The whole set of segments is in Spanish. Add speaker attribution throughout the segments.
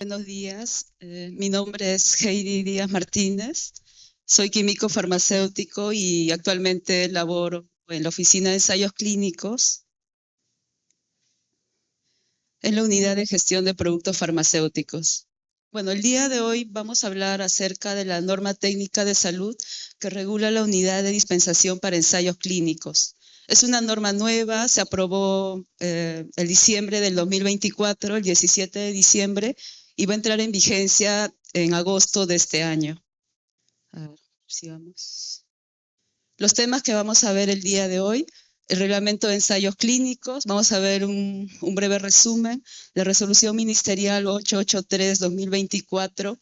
Speaker 1: Buenos días, mi nombre es Heidi Díaz Martínez, soy químico farmacéutico y actualmente laboro en la oficina de ensayos clínicos en la unidad de gestión de productos farmacéuticos. Bueno, el día de hoy vamos a hablar acerca de la norma técnica de salud que regula la unidad de dispensación para ensayos clínicos. Es una norma nueva, se aprobó el diciembre del 2024, el 17 de diciembre, y va a entrar en vigencia en agosto de este año. A ver, sigamos. Los temas que vamos a ver el día de hoy: el reglamento de ensayos clínicos, vamos a ver un breve resumen, la resolución ministerial 883-2024,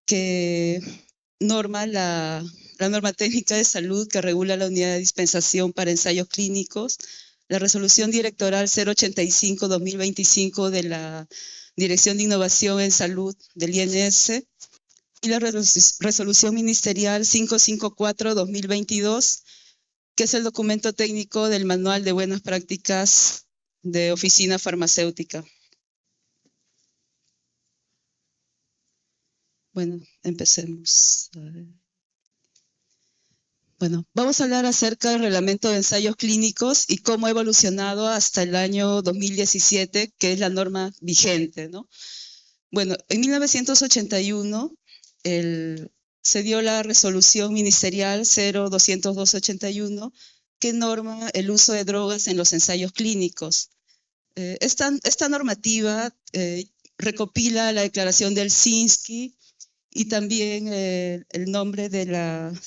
Speaker 1: que norma la norma técnica de salud que regula la unidad de dispensación para ensayos clínicos, la resolución directoral 085-2025 de la Dirección de Innovación en Salud del INS, y la resolución ministerial 554-2022, que es el documento técnico del Manual de Buenas Prácticas de Oficina Farmacéutica. Bueno, empecemos. Bueno, vamos a hablar acerca del reglamento de ensayos clínicos y cómo ha evolucionado hasta el año 2017, que es la norma vigente, ¿no? Bueno, en 1981 se dio la resolución ministerial 0-202-81, que norma el uso de drogas en los ensayos clínicos. Esta normativa recopila la declaración de Helsinki y también el nombre de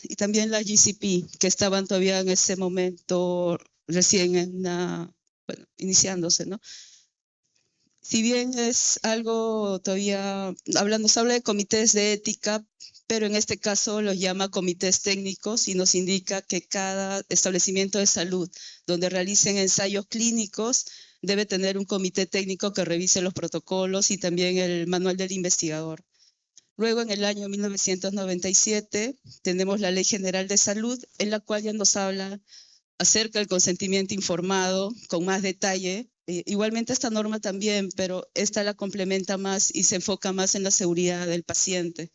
Speaker 1: y también la GCP, que estaban todavía en ese momento recién iniciándose, ¿no? Si bien es algo todavía, se habla de comités de ética, pero en este caso los llama comités técnicos y nos indica que cada establecimiento de salud donde realicen ensayos clínicos debe tener un comité técnico que revise los protocolos y también el manual del investigador. Luego, en el año 1997, tenemos la Ley General de Salud, en la cual ya nos habla acerca del consentimiento informado con más detalle. Igualmente esta norma también, pero esta la complementa más y se enfoca más en la seguridad del paciente.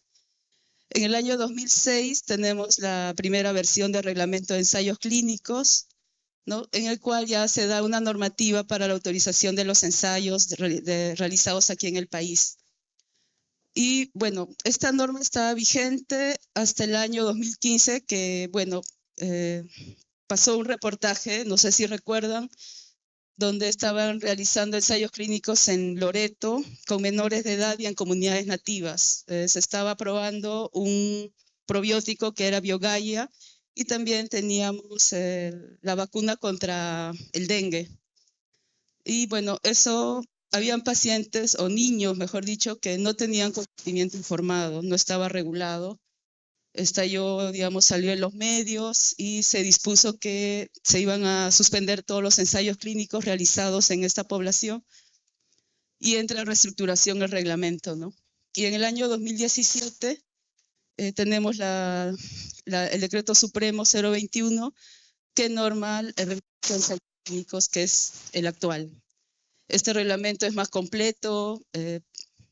Speaker 1: En el año 2006 tenemos la primera versión del reglamento de ensayos clínicos, ¿no? En el cual ya se da una normativa para la autorización de los ensayos realizados aquí en el país. Y bueno, esta norma está vigente hasta el año 2015, que bueno, pasó un reportaje, no sé si recuerdan, donde estaban realizando ensayos clínicos en Loreto con menores de edad y en comunidades nativas. Se estaba probando un probiótico que era Biogaia y también teníamos la vacuna contra el dengue. Y bueno, habían pacientes o niños, mejor dicho, que no tenían consentimiento informado, no estaba regulado. Salió en los medios y se dispuso que se iban a suspender todos los ensayos clínicos realizados en esta población y entra en reestructuración el reglamento, ¿no? Y en el año 2017 tenemos el decreto supremo 021 que norma el reglamento de ensayos clínicos, que es el actual. Este reglamento es más completo,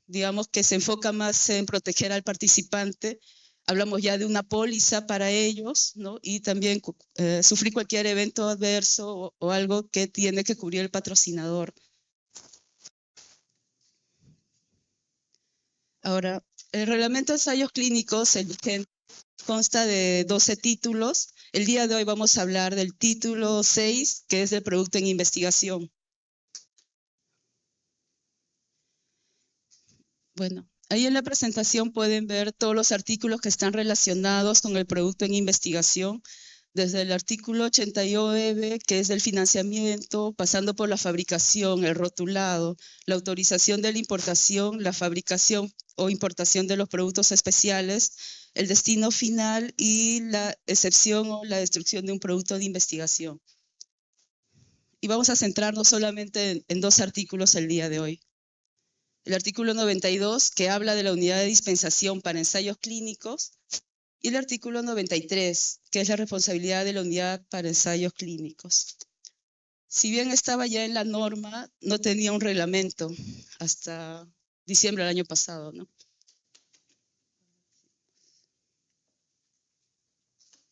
Speaker 1: digamos que se enfoca más en proteger al participante. Hablamos ya de una póliza para ellos, ¿no? Y también sufrir cualquier evento adverso o algo que tiene que cubrir el patrocinador. Ahora, el reglamento de ensayos clínicos, el vigente, consta de 12 títulos. El día de hoy vamos a hablar del título 6, que es el producto en investigación. Bueno, ahí en la presentación pueden ver todos los artículos que están relacionados con el producto en investigación, desde el artículo 89, que es el financiamiento, pasando por la fabricación, el rotulado, la autorización de la importación, la fabricación o importación de los productos especiales, el destino final y la excepción o la destrucción de un producto de investigación. Y vamos a centrarnos solamente en dos artículos el día de hoy. El artículo 92, que habla de la unidad de dispensación para ensayos clínicos, y el artículo 93, que es la responsabilidad de la unidad para ensayos clínicos. Si bien estaba ya en la norma, no tenía un reglamento hasta diciembre del año pasado, ¿no?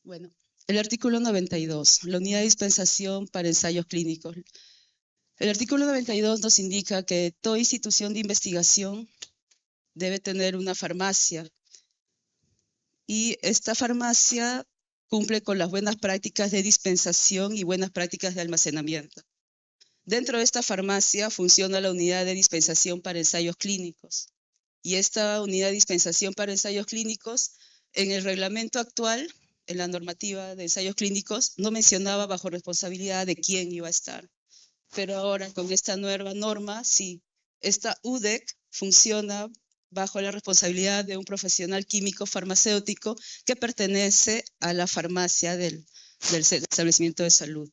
Speaker 1: Bueno, el artículo 92, la unidad de dispensación para ensayos clínicos. El artículo 92 nos indica que toda institución de investigación debe tener una farmacia y esta farmacia cumple con las buenas prácticas de dispensación y buenas prácticas de almacenamiento. Dentro de esta farmacia funciona la unidad de dispensación para ensayos clínicos. Y esta unidad de dispensación para ensayos clínicos, en el reglamento actual, en la normativa de ensayos clínicos, no mencionaba bajo responsabilidad de quién iba a estar. Pero ahora con esta nueva norma, sí, esta UDEC funciona bajo la responsabilidad de un profesional químico farmacéutico que pertenece a la farmacia del establecimiento de salud.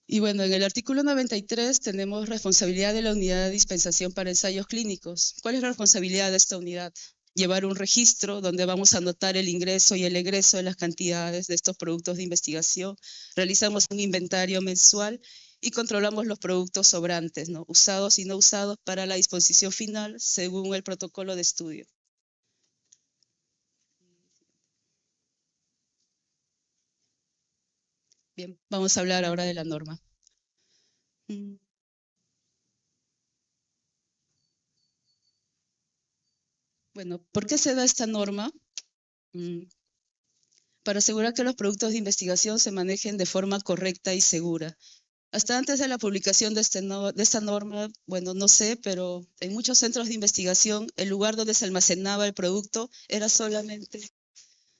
Speaker 1: Y bueno, en el artículo 93 tenemos responsabilidad de la unidad de dispensación para ensayos clínicos. ¿Cuál es la responsabilidad de esta unidad? Llevar un registro donde vamos a anotar el ingreso y el egreso de las cantidades de estos productos de investigación. Realizamos un inventario mensual y controlamos los productos sobrantes, ¿no? Usados y no usados para la disposición final según el protocolo de estudio. Bien, vamos a hablar ahora de la norma. Bueno, ¿por qué se da esta norma? Para asegurar que los productos de investigación se manejen de forma correcta y segura. Hasta antes de la publicación de esta norma, bueno, no sé, pero en muchos centros de investigación, el lugar donde se almacenaba el producto era solamente,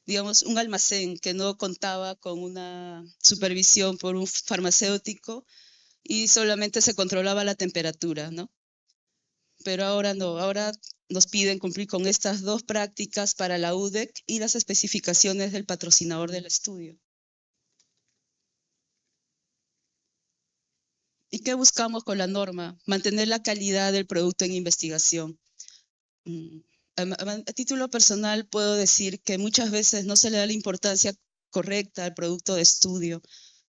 Speaker 1: digamos, un almacén que no contaba con una supervisión por un farmacéutico y solamente se controlaba la temperatura, ¿no? Pero ahora no, ahora nos piden cumplir con estas dos prácticas para la UDEC y las especificaciones del patrocinador del estudio. ¿Y qué buscamos con la norma? Mantener la calidad del producto en investigación. A título personal puedo decir que muchas veces no se le da la importancia correcta al producto de estudio.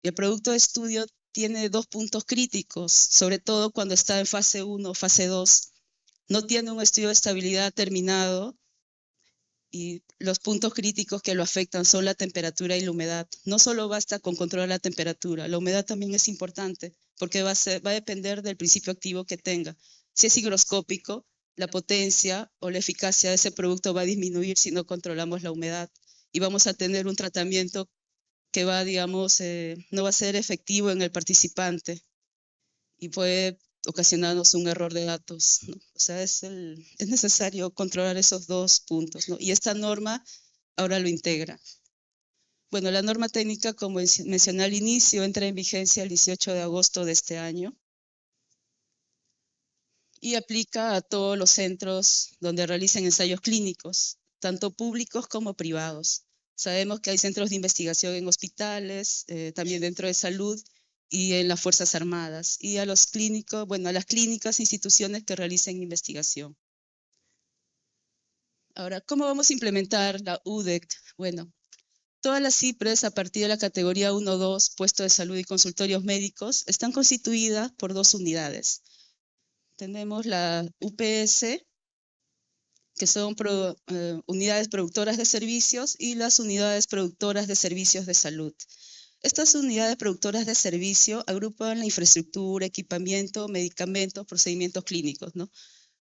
Speaker 1: Y el producto de estudio tiene dos puntos críticos, sobre todo cuando está en fase 1 o fase 2. No tiene un estudio de estabilidad terminado y los puntos críticos que lo afectan son la temperatura y la humedad. No solo basta con controlar la temperatura, la humedad también es importante porque va a depender del principio activo que tenga. Si es higroscópico, la potencia o la eficacia de ese producto va a disminuir si no controlamos la humedad y vamos a tener un tratamiento que va, digamos, no va a ser efectivo en el participante y puede ocasionarnos un error de datos, ¿no? O sea, es necesario controlar esos dos puntos, ¿no? Y esta norma ahora lo integra. Bueno, la norma técnica, como mencioné al inicio, entra en vigencia el 18 de agosto de este año y aplica a todos los centros donde realicen ensayos clínicos, tanto públicos como privados. Sabemos que hay centros de investigación en hospitales, también dentro de salud, y en las Fuerzas Armadas, y a los clínicos, bueno, a las clínicas e instituciones que realicen investigación. Ahora, ¿cómo vamos a implementar la UDEC? Bueno, todas las CIPRES a partir de la categoría 1-2, puesto de salud y consultorios médicos, están constituidas por dos unidades. Tenemos la UPS, que son unidades productoras de servicios, y las unidades productoras de servicios de salud. Estas unidades productoras de servicio agrupan la infraestructura, equipamiento, medicamentos, procedimientos clínicos, ¿no?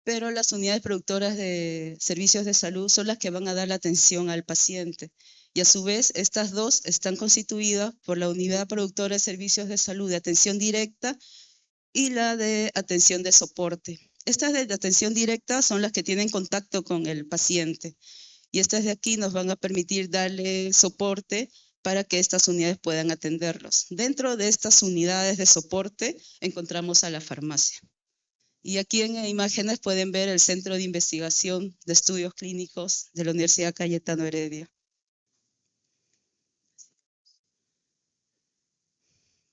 Speaker 1: Pero las unidades productoras de servicios de salud son las que van a dar la atención al paciente. Y a su vez, estas dos están constituidas por la unidad productora de servicios de salud de atención directa y la de atención de soporte. Estas de atención directa son las que tienen contacto con el paciente. Y estas de aquí nos van a permitir darle soporte para que estas unidades puedan atenderlos. Dentro de estas unidades de soporte encontramos a la farmacia. Y aquí en imágenes pueden ver el Centro de Investigación de Estudios Clínicos de la Universidad Cayetano Heredia.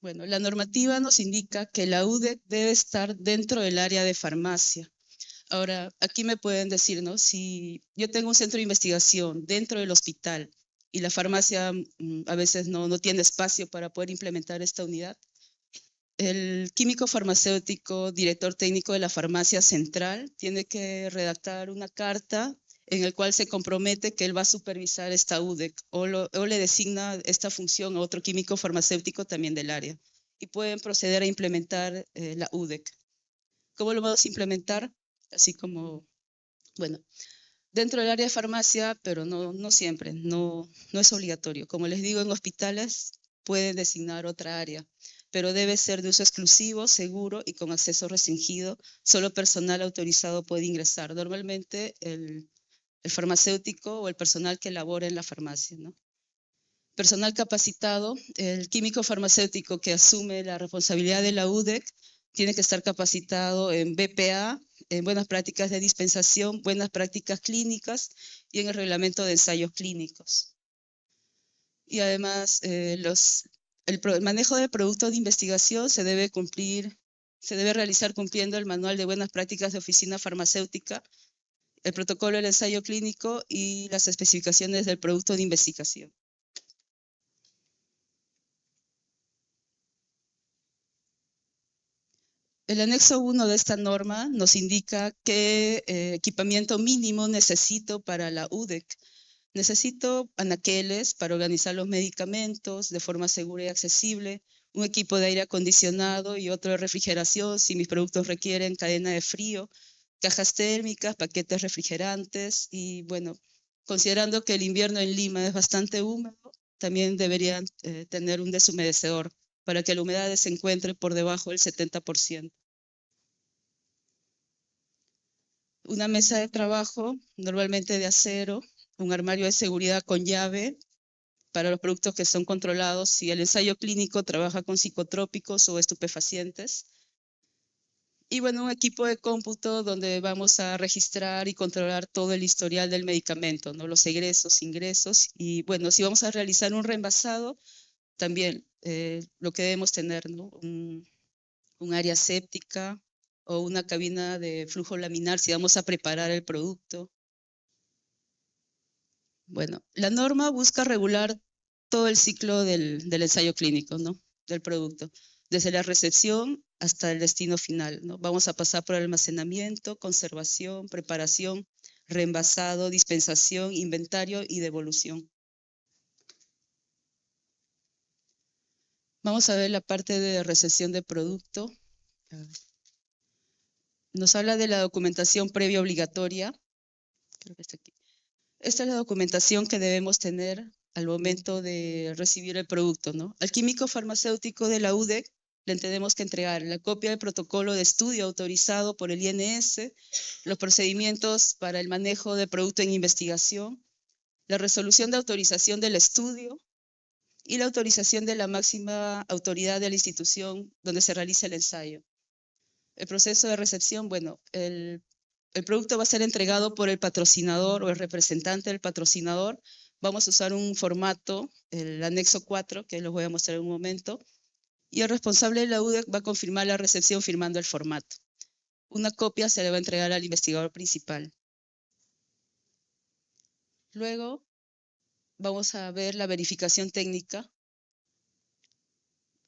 Speaker 1: Bueno, la normativa nos indica que la UDEC debe estar dentro del área de farmacia. Ahora, aquí me pueden decir, ¿no? Si yo tengo un centro de investigación dentro del hospital y la farmacia a veces no tiene espacio para poder implementar esta unidad, el químico farmacéutico, director técnico de la farmacia central, tiene que redactar una carta en la cual se compromete que él va a supervisar esta UDEC o le designa esta función a otro químico farmacéutico también del área. Y pueden proceder a implementar la UDEC. ¿Cómo lo vamos a implementar? Así como, bueno, dentro del área de farmacia, pero no siempre, no es obligatorio. Como les digo, en hospitales pueden designar otra área, pero debe ser de uso exclusivo, seguro y con acceso restringido. Solo personal autorizado puede ingresar. Normalmente el farmacéutico o el personal que labora en la farmacia, ¿no? Personal capacitado, el químico farmacéutico que asume la responsabilidad de la UDEC tiene que estar capacitado en BPA, en buenas prácticas de dispensación, buenas prácticas clínicas y en el reglamento de ensayos clínicos. Y además, el manejo de productos de investigación se debe realizar cumpliendo el manual de buenas prácticas de oficina farmacéutica, el protocolo del ensayo clínico y las especificaciones del producto de investigación. El anexo 1 de esta norma nos indica qué equipamiento mínimo necesito para la UDEC. Necesito anaqueles para organizar los medicamentos de forma segura y accesible, un equipo de aire acondicionado y otro de refrigeración si mis productos requieren cadena de frío, cajas térmicas, paquetes refrigerantes y bueno, considerando que el invierno en Lima es bastante húmedo, también deberían tener un deshumedecedor para que la humedad se encuentre por debajo del 70%. Una mesa de trabajo, normalmente de acero, un armario de seguridad con llave para los productos que son controlados si el ensayo clínico trabaja con psicotrópicos o estupefacientes. Y bueno, un equipo de cómputo donde vamos a registrar y controlar todo el historial del medicamento, ¿no? Los egresos, ingresos. Y bueno, si vamos a realizar un reenvasado, también lo que debemos tener, ¿no? Un área séptica o una cabina de flujo laminar si vamos a preparar el producto. Bueno, la norma busca regular todo el ciclo del ensayo clínico, ¿no? Del producto, desde la recepción hasta el destino final, ¿no? Vamos a pasar por almacenamiento, conservación, preparación, reenvasado, dispensación, inventario y devolución. Vamos a ver la parte de recepción de producto. Nos habla de la documentación previa obligatoria. Creo que está aquí. Esta es la documentación que debemos tener al momento de recibir el producto, ¿no? Al químico farmacéutico de la UDEC le tenemos que entregar la copia del protocolo de estudio autorizado por el INS, los procedimientos para el manejo de producto en investigación, la resolución de autorización del estudio y la autorización de la máxima autoridad de la institución donde se realiza el ensayo. El proceso de recepción, bueno, el producto va a ser entregado por el patrocinador o el representante del patrocinador. Vamos a usar un formato, el anexo 4, que les voy a mostrar en un momento. Y el responsable de la UDEC va a confirmar la recepción firmando el formato. Una copia se le va a entregar al investigador principal. Luego vamos a ver la verificación técnica.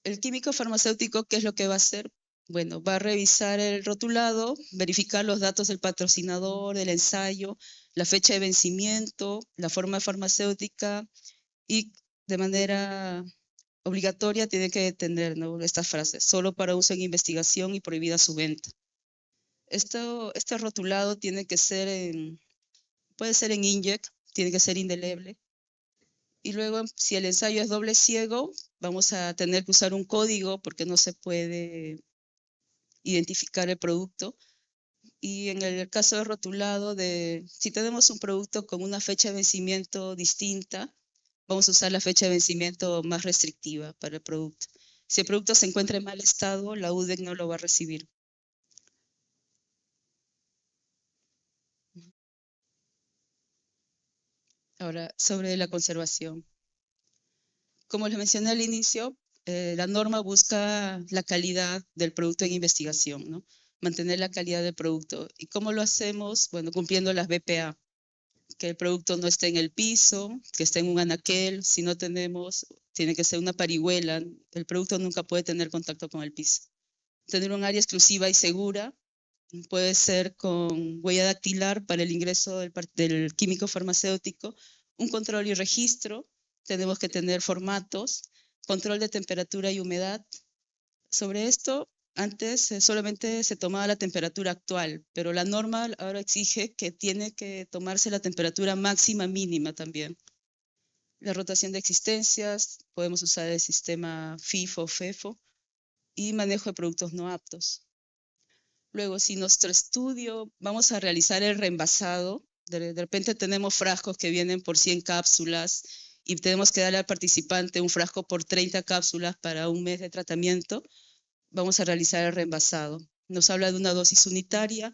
Speaker 1: El químico farmacéutico, ¿qué es lo que va a hacer? Bueno, va a revisar el rotulado, verificar los datos del patrocinador, del ensayo, la fecha de vencimiento, la forma farmacéutica y de manera obligatoria tiene que tener, ¿no?, estas frases: solo para uso en investigación y prohibida su venta. Este rotulado tiene que ser puede ser en inkjet, tiene que ser indeleble. Y luego, si el ensayo es doble ciego, vamos a tener que usar un código porque no se puede identificar el producto. Y en el caso de rotulado, si tenemos un producto con una fecha de vencimiento distinta, vamos a usar la fecha de vencimiento más restrictiva para el producto. Si el producto se encuentra en mal estado, la UDEC no lo va a recibir. Ahora, sobre la conservación. Como les mencioné al inicio, la norma busca la calidad del producto en investigación, ¿no? Mantener la calidad del producto. ¿Y cómo lo hacemos? Bueno, cumpliendo las BPA. Que el producto no esté en el piso, que esté en un anaquel. Si no tenemos Tiene que ser una parihuela. El producto nunca puede tener contacto con el piso. Tener un área exclusiva y segura. Puede ser con huella dactilar para el ingreso del químico farmacéutico, un control y registro. Tenemos que tener formatos, control de temperatura y humedad. Sobre esto, antes solamente se tomaba la temperatura actual, pero la norma ahora exige que tiene que tomarse la temperatura máxima mínima también. La rotación de existencias, podemos usar el sistema FIFO, FEFO, y manejo de productos no aptos. Luego, si nuestro estudio vamos a realizar el reenvasado, de repente tenemos frascos que vienen por 100 cápsulas y tenemos que darle al participante un frasco por 30 cápsulas para un mes de tratamiento, vamos a realizar el reenvasado. Nos habla de una dosis unitaria.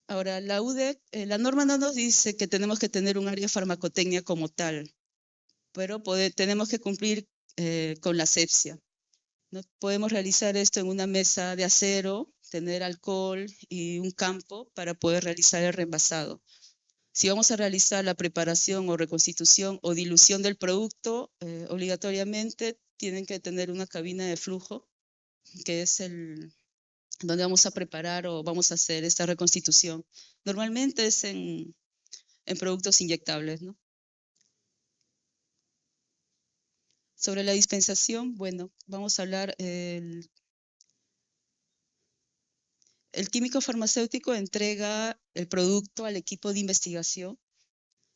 Speaker 1: Ahora, la UDEC, la norma no nos dice que tenemos que tener un área de farmacotecnia como tal, pero tenemos que cumplir con la asepsia. ¿No? Podemos realizar esto en una mesa de acero, tener alcohol y un campo para poder realizar el reenvasado. Si vamos a realizar la preparación o reconstitución o dilución del producto, obligatoriamente tienen que tener una cabina de flujo, que es donde vamos a preparar o vamos a hacer esta reconstitución. Normalmente es en productos inyectables, ¿no? Sobre la dispensación, bueno, vamos a hablar. El químico farmacéutico entrega el producto al equipo de investigación.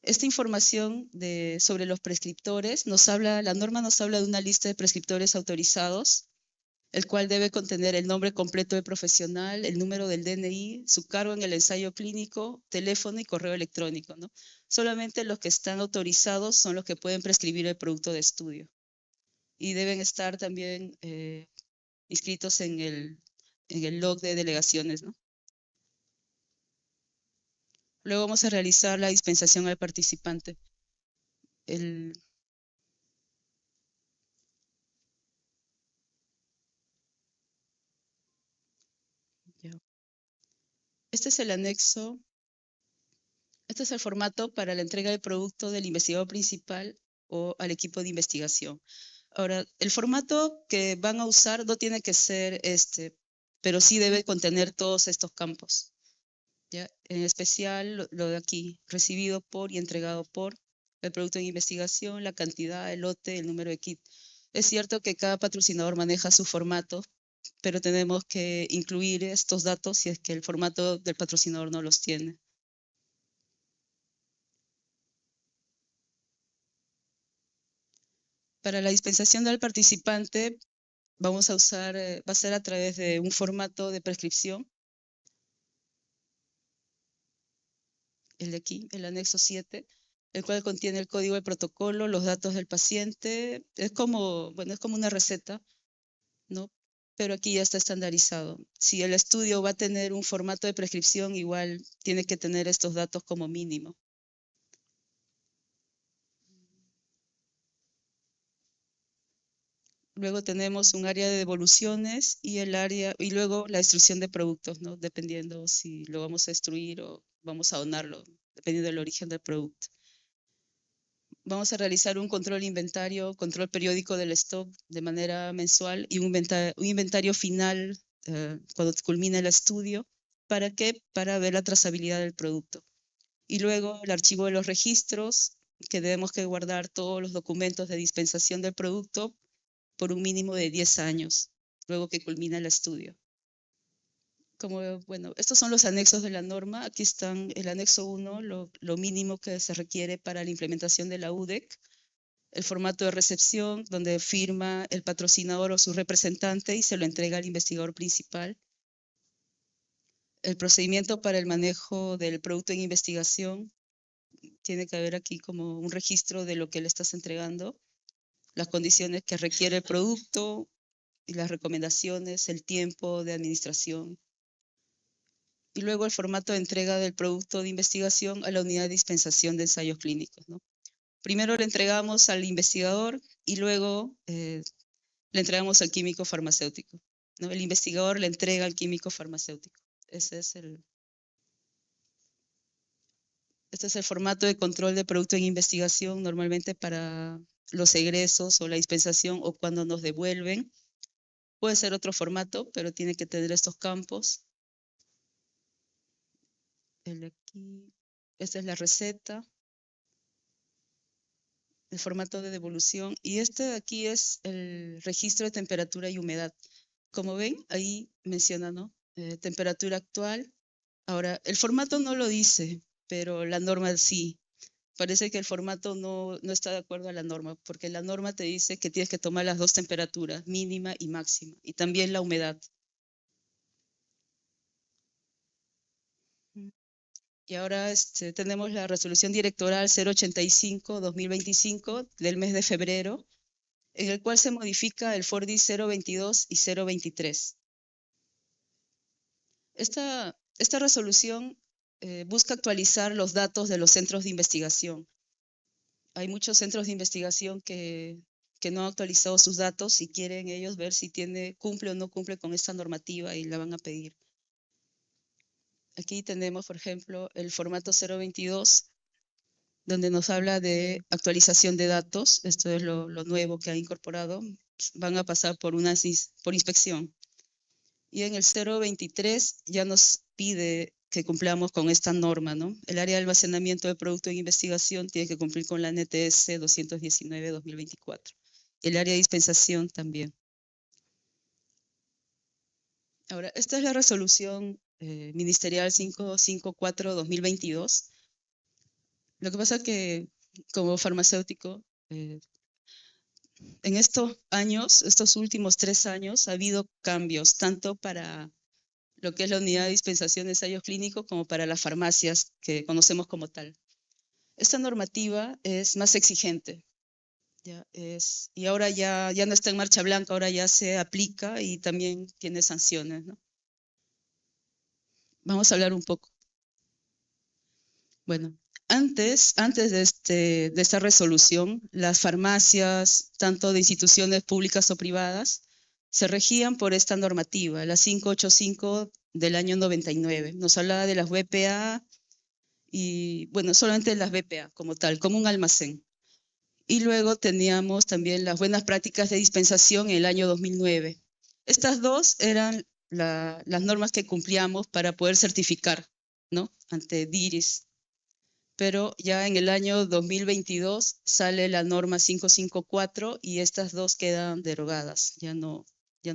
Speaker 1: Esta información sobre los prescriptores la norma nos habla de una lista de prescriptores autorizados, el cual debe contener el nombre completo del profesional, el número del DNI, su cargo en el ensayo clínico, teléfono y correo electrónico, ¿no? Solamente los que están autorizados son los que pueden prescribir el producto de estudio. Y deben estar también inscritos en el log de delegaciones, ¿no? Luego vamos a realizar la dispensación al participante. Este es el anexo. Este es el formato para la entrega del producto del investigador principal o al equipo de investigación. Ahora, el formato que van a usar no tiene que ser pero sí debe contener todos estos campos. ¿Ya? En especial lo de aquí, recibido por y entregado por, el producto en investigación, la cantidad, el lote, el número de kit. Es cierto que cada patrocinador maneja su formato, pero tenemos que incluir estos datos si es que el formato del patrocinador no los tiene. Para la dispensación del participante vamos a usar, va a ser a través de un formato de prescripción, el de aquí, el anexo 7, el cual contiene el código del protocolo, los datos del paciente. Es como una receta, ¿no? Pero aquí ya está estandarizado. Si el estudio va a tener un formato de prescripción, igual tiene que tener estos datos como mínimo. Luego tenemos un área de devoluciones y luego la destrucción de productos, ¿no? Dependiendo si lo vamos a destruir o vamos a donarlo, dependiendo del origen del producto. Vamos a realizar un control control periódico del stock de manera mensual y un inventario final cuando culmine el estudio. ¿Para qué? Para ver la trazabilidad del producto. Y luego el archivo de los registros, que debemos que guardar todos los documentos de dispensación del producto por un mínimo de 10 años, luego que culmina el estudio. Estos son los anexos de la norma. Aquí están el anexo 1, lo mínimo que se requiere para la implementación de la UDEC, el formato de recepción, donde firma el patrocinador o su representante y se lo entrega al investigador principal. El procedimiento para el manejo del producto en investigación, tiene que haber aquí como un registro de lo que le estás entregando, las condiciones que requiere el producto y las recomendaciones, el tiempo de administración. Y luego el formato de entrega del producto de investigación a la unidad de dispensación de ensayos clínicos, ¿no? Primero le entregamos al investigador y luego le entregamos al químico farmacéutico, ¿no? El investigador le entrega al químico farmacéutico. Este es el formato de control de producto en investigación normalmente para los egresos o la dispensación o cuando nos devuelven. Puede ser otro formato, pero tiene que tener estos campos. Aquí, esta es la receta, el formato de devolución. Y este de aquí es el registro de temperatura y humedad. Como ven, ahí menciona, ¿no? Temperatura actual. Ahora, el formato no lo dice, pero la norma sí. Parece que el formato no está de acuerdo a la norma, porque la norma te dice que tienes que tomar las dos temperaturas, mínima y máxima, y también la humedad. Y ahora tenemos la resolución directoral 085-2025 del mes de febrero, en el cual se modifica el FORDI 022 y 023. Esta resolución busca actualizar los datos de los centros de investigación. Hay muchos centros de investigación que no han actualizado sus datos y quieren ellos ver si cumple o no cumple con esta normativa y la van a pedir. Aquí tenemos, por ejemplo, el formato 022, donde nos habla de actualización de datos. Esto es lo nuevo que ha incorporado. Van a pasar por inspección. Y en el 023 ya nos pide que cumplamos con esta norma, ¿no? El área de almacenamiento de producto en investigación tiene que cumplir con la NTS 219-2024. El área de dispensación también. Ahora, esta es la resolución ministerial 554-2022. Lo que pasa es que como farmacéutico, en estos años, estos últimos 3 años, ha habido cambios, tanto para lo que es la unidad de dispensación de ensayos clínicos como para las farmacias que conocemos como tal. Esta normativa es más exigente, y ahora ya no está en marcha blanca, ahora ya se aplica y también tiene sanciones, ¿no? Vamos a hablar un poco. Bueno, antes de esta resolución, las farmacias, tanto de instituciones públicas o privadas, se regían por esta normativa, la 585 del año 99. Nos hablaba de las BPA y, bueno, solamente las BPA como tal, como un almacén. Y luego teníamos también las buenas prácticas de dispensación en el año 2009. Estas dos eran las normas que cumplíamos para poder certificar, ¿no? Ante DIRIS. Pero ya en el año 2022 sale la norma 554 y estas dos quedan derogadas, ya no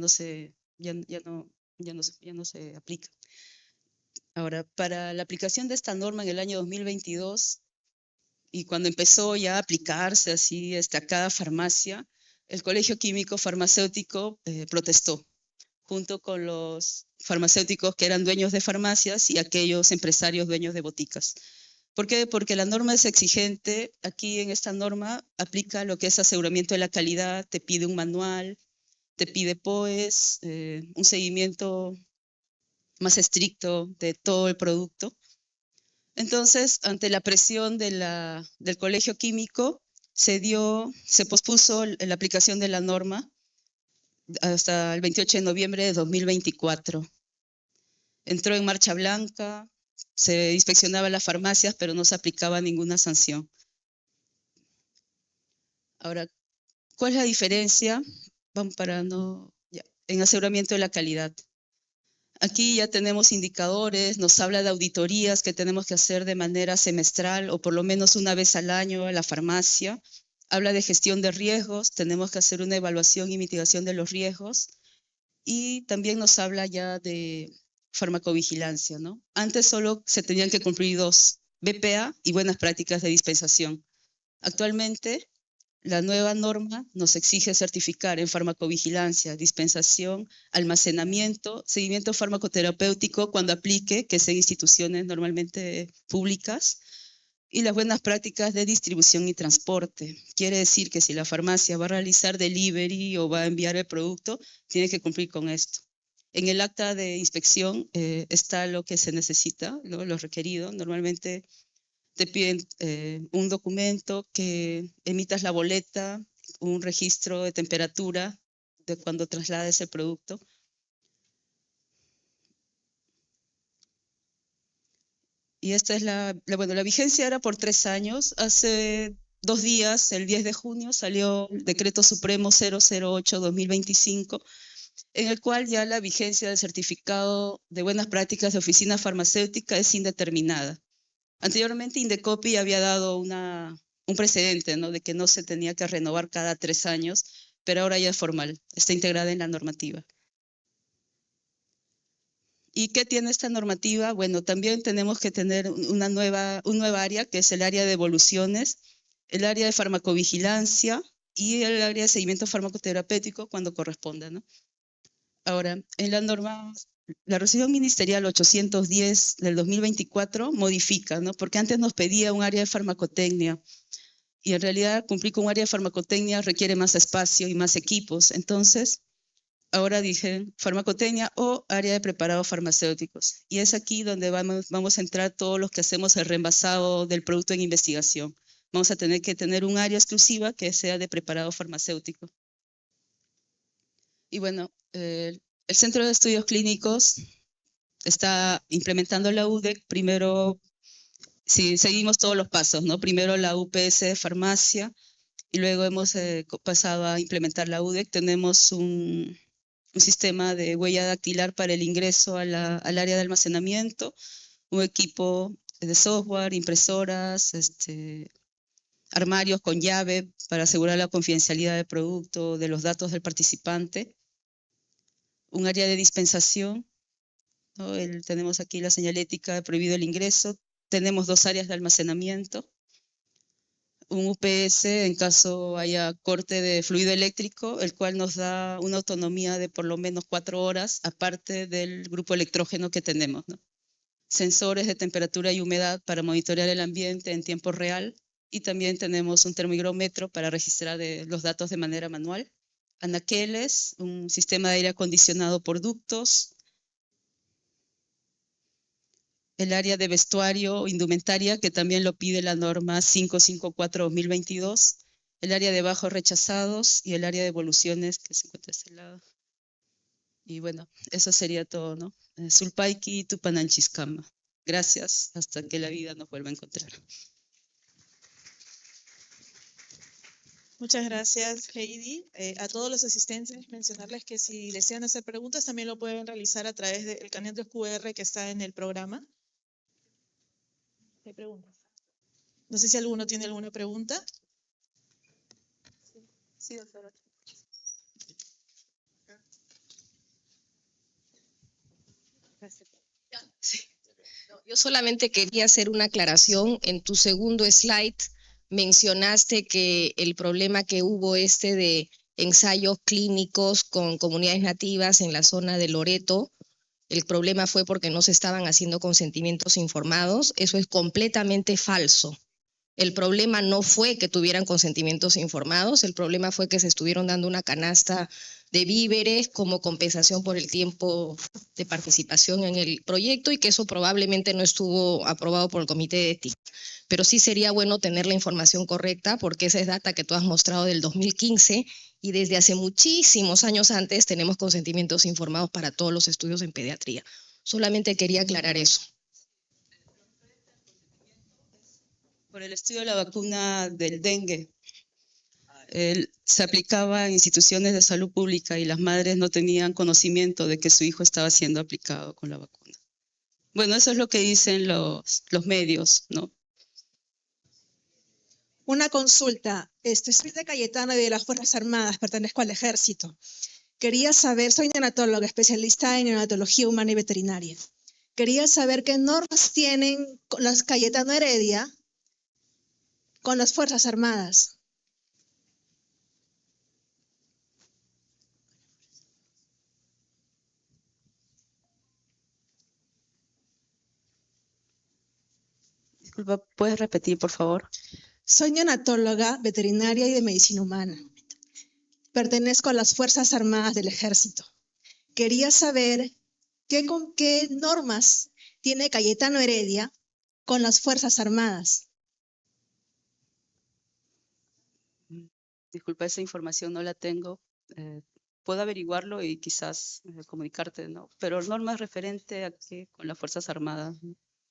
Speaker 1: se aplica. Ahora, para la aplicación de esta norma en el año 2022 y cuando empezó ya a aplicarse así a cada farmacia, el Colegio Químico Farmacéutico protestó, junto con los farmacéuticos que eran dueños de farmacias y aquellos empresarios dueños de boticas. ¿Por qué? Porque la norma es exigente. Aquí en esta norma aplica lo que es aseguramiento de la calidad, te pide un manual, te pide POEs, un seguimiento más estricto de todo el producto. Entonces, ante la presión del Colegio Químico, se pospuso la aplicación de la norma hasta el 28 de noviembre de 2024. Entró en marcha blanca, se inspeccionaba las farmacias, pero no se aplicaba ninguna sanción. Ahora, ¿cuál es la diferencia? Vamos en aseguramiento de la calidad. Aquí ya tenemos indicadores, nos habla de auditorías que tenemos que hacer de manera semestral o por lo menos una vez al año a la farmacia. Habla de gestión de riesgos, tenemos que hacer una evaluación y mitigación de los riesgos. Y también nos habla ya de farmacovigilancia, ¿no? Antes solo se tenían que cumplir 2, BPA y buenas prácticas de dispensación. Actualmente, la nueva norma nos exige certificar en farmacovigilancia, dispensación, almacenamiento, seguimiento farmacoterapéutico cuando aplique, que sean instituciones normalmente públicas, y las buenas prácticas de distribución y transporte. Quiere decir que si la farmacia va a realizar delivery o va a enviar el producto, tiene que cumplir con esto. En el acta de inspección está lo que se necesita, lo requerido. Normalmente te piden un documento que emitas la boleta, un registro de temperatura de cuando traslades el producto. Y esta es la vigencia era por 3 años. Hace 2 días, el 10 de junio, salió el Decreto Supremo 008-2025, en el cual ya la vigencia del certificado de buenas prácticas de oficina farmacéutica es indeterminada. Anteriormente, Indecopi había dado un precedente, ¿no?, de que no se tenía que renovar cada 3 años, pero ahora ya es formal, está integrada en la normativa. ¿Y qué tiene esta normativa? Bueno, también tenemos que tener un nueva área, que es el área de evoluciones, el área de farmacovigilancia y el área de seguimiento farmacoterapéutico cuando corresponda, ¿no? Ahora, en la norma, la resolución ministerial 810 del 2024 modifica, ¿no? Porque antes nos pedía un área de farmacotecnia y en realidad cumplir con un área de farmacotecnia requiere más espacio y más equipos. Entonces, ahora dije farmacotecnia o área de preparados farmacéuticos. Y es aquí donde vamos a entrar todos los que hacemos el reembasado del producto en investigación. Vamos a tener que tener un área exclusiva que sea de preparado farmacéutico. Y bueno, el Centro de Estudios Clínicos está implementando la UDEC. Primero, si seguimos todos los pasos, ¿no? Primero la UPS de farmacia y luego hemos pasado a implementar la UDEC. Tenemos un sistema de huella dactilar para el ingreso al área de almacenamiento, un equipo de software, impresoras, armarios con llave para asegurar la confidencialidad del producto, de los datos del participante, un área de dispensación, ¿no? Tenemos aquí la señalética de prohibido el ingreso, tenemos 2 áreas de almacenamiento, un UPS en caso haya corte de fluido eléctrico, el cual nos da una autonomía de por lo menos 4 horas, aparte del grupo electrógeno que tenemos, ¿no? Sensores de temperatura y humedad para monitorear el ambiente en tiempo real, y también tenemos un termómetro para registrar los datos de manera manual. Anaqueles, un sistema de aire acondicionado por ductos, el área de vestuario o indumentaria, que también lo pide la norma 554-2022, el área de bajos rechazados y el área de evoluciones que se encuentra a este lado. Y bueno, eso sería todo, ¿no? Sulpaiki Tupananchiscama. Gracias, hasta que la vida nos vuelva a encontrar.
Speaker 2: Muchas gracias, Heidi. A todos los asistentes, mencionarles que si desean hacer preguntas, también lo pueden realizar a través del canal de QR que está en el programa. ¿Hay preguntas? No sé si alguno tiene alguna pregunta.
Speaker 1: Sí, doctora.
Speaker 3: Sí. No, yo solamente quería hacer una aclaración. En tu segundo slide mencionaste que el problema que hubo de ensayos clínicos con comunidades nativas en la zona de Loreto, el problema fue porque no se estaban haciendo consentimientos informados. Eso es completamente falso. El problema no fue que tuvieran consentimientos informados, el problema fue que se estuvieron dando una canasta de víveres como compensación por el tiempo de participación en el proyecto y que eso probablemente no estuvo aprobado por el Comité de Ética. Pero sí sería bueno tener la información correcta porque esa es data que tú has mostrado del 2015 y desde hace muchísimos años antes tenemos consentimientos informados para todos los estudios en pediatría. Solamente quería aclarar eso.
Speaker 1: Por el estudio de la vacuna del dengue. Se aplicaba en instituciones de salud pública y las madres no tenían conocimiento de que su hijo estaba siendo aplicado con la vacuna. Bueno, eso es lo que dicen los medios, ¿no?
Speaker 2: Una consulta. Soy de Cayetano y de las Fuerzas Armadas, pertenezco al Ejército. Quería saber, soy neonatóloga, especialista en neonatología humana y veterinaria. Quería saber qué normas tienen las Cayetano Heredia con las Fuerzas Armadas.
Speaker 1: Disculpa, ¿puedes repetir, por favor?
Speaker 2: Soy neonatóloga, veterinaria y de medicina humana. Pertenezco a las Fuerzas Armadas del Ejército. Quería saber qué normas tiene Cayetano Heredia con las Fuerzas Armadas.
Speaker 1: Disculpa, esa información no la tengo. Puedo averiguarlo y quizás comunicarte, ¿no? Pero normas referente a qué con las Fuerzas Armadas.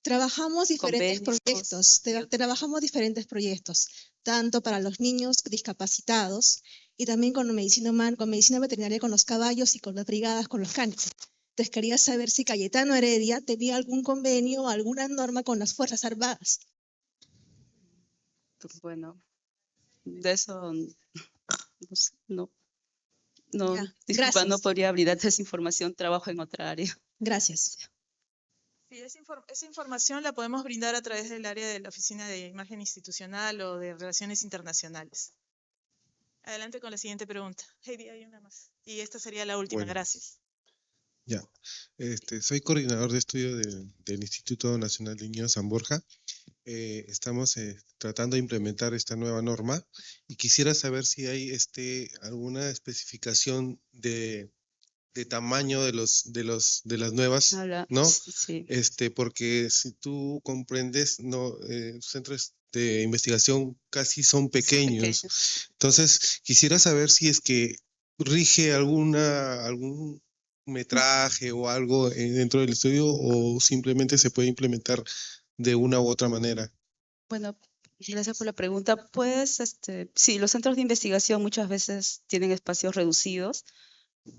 Speaker 2: Trabajamos diferentes
Speaker 1: convenios.
Speaker 2: proyectos, trabajamos diferentes proyectos, tanto para los niños discapacitados y también con medicina humana, con medicina veterinaria con los caballos y con las brigadas con los canes. Entonces quería saber si Cayetano Heredia tenía algún convenio o alguna norma con las Fuerzas Armadas.
Speaker 1: Bueno, de eso no,
Speaker 2: Ya,
Speaker 1: disculpa,
Speaker 2: gracias.
Speaker 1: no podría brindarte esa información, trabajo en otra área.
Speaker 2: Gracias.
Speaker 4: Sí, esa información la podemos brindar a través del área de la Oficina de Imagen Institucional o de Relaciones Internacionales. Adelante con la siguiente pregunta. Heidi, hay una más. Y esta sería la última.
Speaker 5: Bueno.
Speaker 4: Gracias.
Speaker 5: Ya, soy coordinador de estudio del Instituto Nacional de Niños San Borja. Estamos tratando de implementar esta nueva norma y quisiera saber si hay alguna especificación de tamaño de las nuevas, ¿no?
Speaker 1: Sí.
Speaker 5: Porque si tú comprendes, no, centros de investigación casi son pequeños. Entonces, quisiera saber si es que rige algún metraje o algo dentro del estudio o simplemente se puede implementar de una u otra manera.
Speaker 1: Bueno, gracias por la pregunta. Pues, sí, los centros de investigación muchas veces tienen espacios reducidos,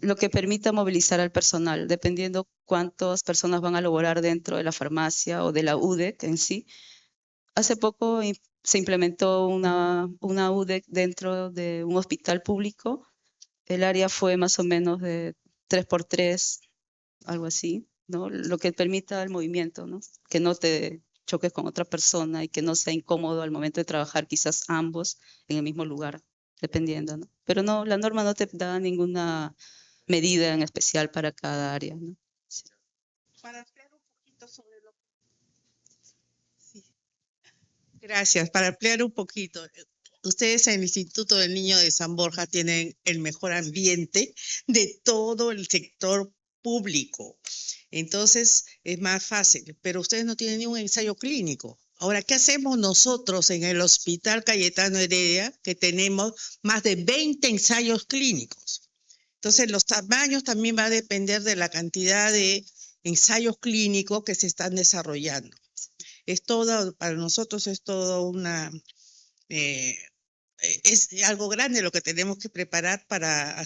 Speaker 1: lo que permite movilizar al personal, dependiendo cuántas personas van a laborar dentro de la farmacia o de la UDEC en sí. Hace poco se implementó una UDEC dentro de un hospital público. El área fue más o menos de 3x3, algo así, ¿no? Lo que permita el movimiento, ¿no? Que no te choques con otra persona y que no sea incómodo al momento de trabajar, quizás ambos en el mismo lugar, dependiendo, ¿no? Pero no, la norma no te da ninguna medida en especial para cada área, ¿no? Sí.
Speaker 6: Para ampliar un poquito sobre lo que... Sí. Gracias. Para ampliar un poquito, ustedes en el Instituto del Niño de San Borja tienen el mejor ambiente de todo el sector público. Entonces es más fácil, pero ustedes no tienen ni un ensayo clínico. Ahora, ¿qué hacemos nosotros en el Hospital Cayetano Heredia, que tenemos más de 20 ensayos clínicos? Entonces, los tamaños también va a depender de la cantidad de ensayos clínicos que se están desarrollando. Es todo, para nosotros es todo es algo grande lo que tenemos que preparar para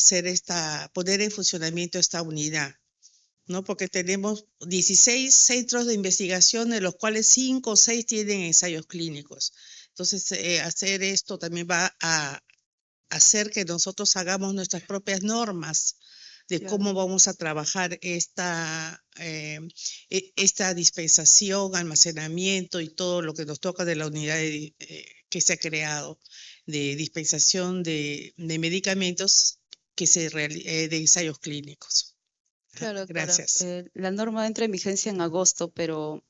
Speaker 6: poner en funcionamiento esta unidad, ¿no? Porque tenemos 16 centros de investigación, de los cuales 5 o 6 tienen ensayos clínicos. Entonces, hacer esto también va a hacer que nosotros hagamos nuestras propias normas de cómo vamos a trabajar esta dispensación, almacenamiento y todo lo que nos toca de la unidad que se ha creado de dispensación de medicamentos de ensayos clínicos.
Speaker 1: Claro,
Speaker 6: Gracias.
Speaker 1: Claro. La norma entra en vigencia en agosto, pero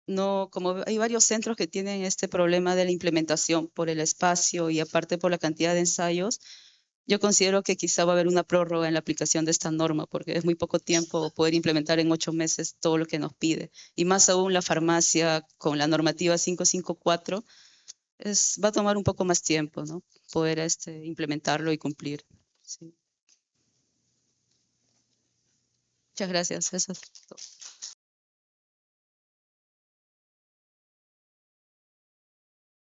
Speaker 1: no, como hay varios centros que tienen este problema de la implementación por el espacio y aparte por la cantidad de ensayos, yo considero que quizá va a haber una prórroga en la aplicación de esta norma, porque es muy poco tiempo poder implementar en 8 meses todo lo que nos pide. Y más aún la farmacia con la normativa 554 va a tomar un poco más tiempo, ¿no? Poder implementarlo y cumplir. Sí. Muchas gracias. Eso es todo.